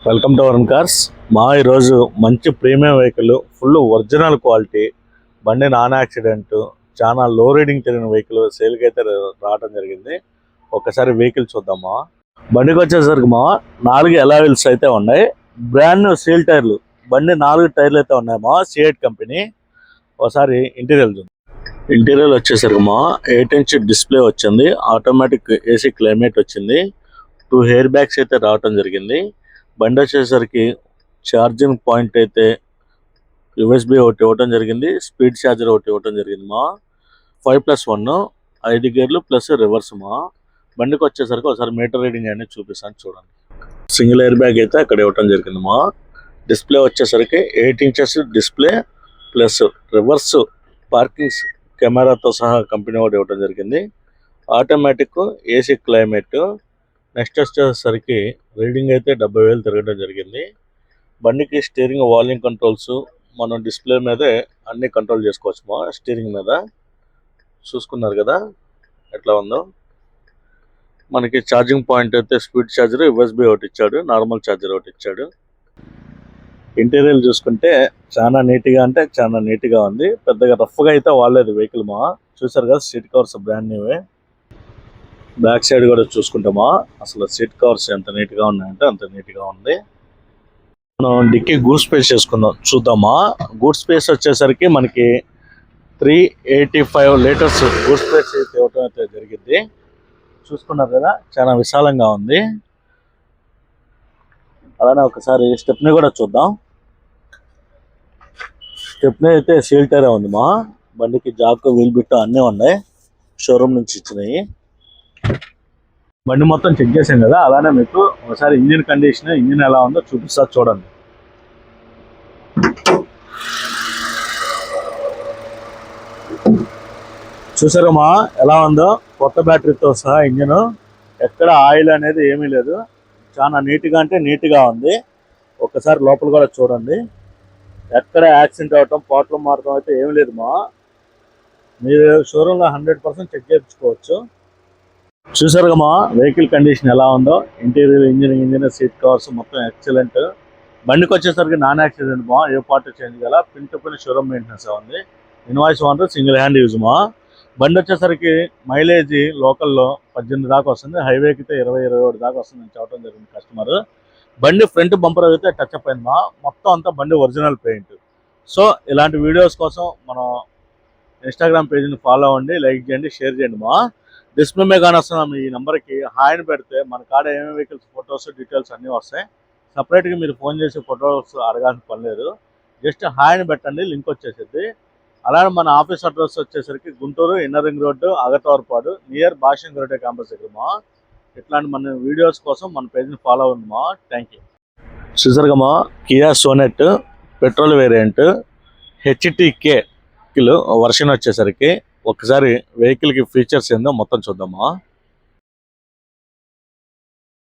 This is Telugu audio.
Welcome to Varun cars. మా ఈరోజు మంచి premium vehicle, full original quality, బండి నాన్ యాక్సిడెంట్, చాలా లో రీడింగ్ తిరిగిన వెహికల్ సేల్కి అయితే రావడం జరిగింది. ఒకసారి వెహికల్ చూద్దామా. బండికి వచ్చేసరికి 4 ఎలావిల్స్ అయితే ఉన్నాయి. బ్రాండ్ న్యూ సీల్ టైర్లు, బండి 4 టైర్లు అయితే ఉన్నాయి సిఎట్ కంపెనీ. ఒకసారి ఇంటీరియర్ చూద్దాం. ఇంటీరియర్ వచ్చేసరికి 8" డిస్ప్లే వచ్చింది. ఆటోమేటిక్ ఏసీ క్లైమేట్ వచ్చింది. 2 హెయిర్ బ్యాగ్స్ అయితే రావడం జరిగింది. బండి వచ్చేసరికి ఛార్జింగ్ పాయింట్ అయితే యూఎస్బి ఒకటి ఇవ్వడం జరిగింది. స్పీడ్ ఛార్జర్ ఒకటి ఇవ్వడం జరిగింది 5+1 5 గేర్లు ప్లస్ రివర్స్ బండికి వచ్చేసరికి ఒకసారి మీటర్ రీడింగ్ అనేది చూపిస్తాను చూడండి. సింగిల్ ఎయిర్ బ్యాగ్ అయితే అక్కడ ఇవ్వడం జరిగింది డిస్ప్లే వచ్చేసరికి 8" డిస్ప్లే ప్లస్ రివర్స్ పార్కింగ్ కెమెరాతో సహా కంపెనీ ఒకటి ఇవ్వడం జరిగింది. Automatic AC climate. నెక్స్ట్ వచ్చేసరికి రీడింగ్ అయితే 70,000 తిరగడం జరిగింది. బండికి స్టీరింగ్ వాల్యూమ్ కంట్రోల్స్ మనం డిస్ప్లే మీదే అన్ని కంట్రోల్ చేసుకోవచ్చు స్టీరింగ్ మీద. చూసుకున్నారు కదా ఎట్లా ఉందో. మనకి ఛార్జింగ్ పాయింట్ అయితే స్పీడ్ ఛార్జర్, యూఎస్బి ఒకటి ఇచ్చాడు, నార్మల్ ఛార్జర్ ఒకటి ఇచ్చాడు. ఇంటీరియర్ చూసుకుంటే చాలా నీట్గా అంటే చాలా నీట్గా ఉంది. పెద్దగా రఫ్గా అయితే వాడలేదు వెహికల్ చూసారు కదా. Seat covers brand New Way. Back side కూడా చూసుకుంటామా అసలు సీట్ కవర్స్ ఎంత నీట్గా ఉన్నాయంటే అంత నీట్గా ఉంది. మనం డిక్కీ గూడ్ స్పేస్ చేసుకుందాం చూద్దామా. గూడ్ స్పేస్ వచ్చేసరికి మనకి 385 లీటర్స్ గూడ్ స్పేస్ అయితే ఇవ్వడం అయితే జరిగింది. చూసుకున్నారు కదా చాలా విశాలంగా ఉంది. అలానే ఒకసారి స్టెప్ని కూడా చూద్దాం. స్టెప్ని అయితే సీల్ టైర్ ఉంది బండికి. జాక్, వీల్ బిట్ అన్నీ ఉన్నాయి, షోరూమ్ నుంచి ఇచ్చినాయి. బండి మొత్తం చెక్ చేసాం కదా. అలానే మీకు ఒకసారి ఇంజిన్ కండిషన్, ఇంజిన్ ఎలా ఉందో చూపిస్తా చూడండి. చూసారమ్మా ఎలా ఉందో. కొత్త బ్యాటరీతో సహా ఇంజిన్, ఎక్కడ ఆయిల్ అనేది ఏమీ లేదు. చాలా నీట్గా అంటే నీట్గా ఉంది. ఒక్కసారి లోపల కూడా చూడండి. ఎక్కడ యాక్సిడెంట్ అవటం, పాటలు మారటం అయితే ఏమీ లేదు మీరు షోరూంలో 100% చెక్ చేయించుకోవచ్చు. చూసారుగా వెహికల్ కండిషన్ ఎలా ఉందో. ఇంటీరియర్, ఇంజిన్, సీట్ కవర్స్ మొత్తం ఎక్సలెంట్. బండికి వచ్చేసరికి నాన్ యాక్సిడెంట్ ఏ పార్ట్ చేంజ్ కదా. Pin to pin showroom maintenance ఉంది. Invoice owner, single hand use బండి వచ్చేసరికి మైలేజ్ లోకల్లో 18 దాకా వస్తుంది. హైవేకి అయితే 20-21 దాకా వస్తుంది అని చెప్పడం జరిగింది కస్టమర్. బండి ఫ్రంట్ బంపర్ అయితే టచ్ అప్ అయింది మొత్తం అంతా బండి ఒరిజినల్ పెయింట్. సో ఇలాంటి వీడియోస్ కోసం మనం ఇన్స్టాగ్రామ్ పేజ్ని ఫాలో అవ్వండి, లైక్ చేయండి, షేర్ చేయండి డిస్ప్లే మీద కానీ వస్తున్నాం ఈ నెంబర్కి హాయ్ని పెడితే మన కాడ ఏమేమి వెహికల్స్ ఫొటోస్ డీటెయిల్స్ అన్నీ వస్తాయి. సపరేట్గా మీరు ఫోన్ చేసి ఫొటోస్ అడగాల్సిన పని లేదు. జస్ట్ హాయ్ని పెట్టండి, లింక్ వచ్చేసింది. అలానే మన ఆఫీస్ అడ్రస్ వచ్చేసరికి Guntur inner ring road, Agathavarapadu, near Bhashyam Garude campus దగ్గర ఇట్లాంటి మన వీడియోస్ కోసం మన పేజ్ని ఫాలో అవ్వండి థ్యాంక్ యూ. చూసారుగా Kia Sonet petrol variant HTK version వచ్చేసరికి ఒకసారి వెహికల్కి ఫీచర్స్ ఏందో మొత్తం చూద్దామా.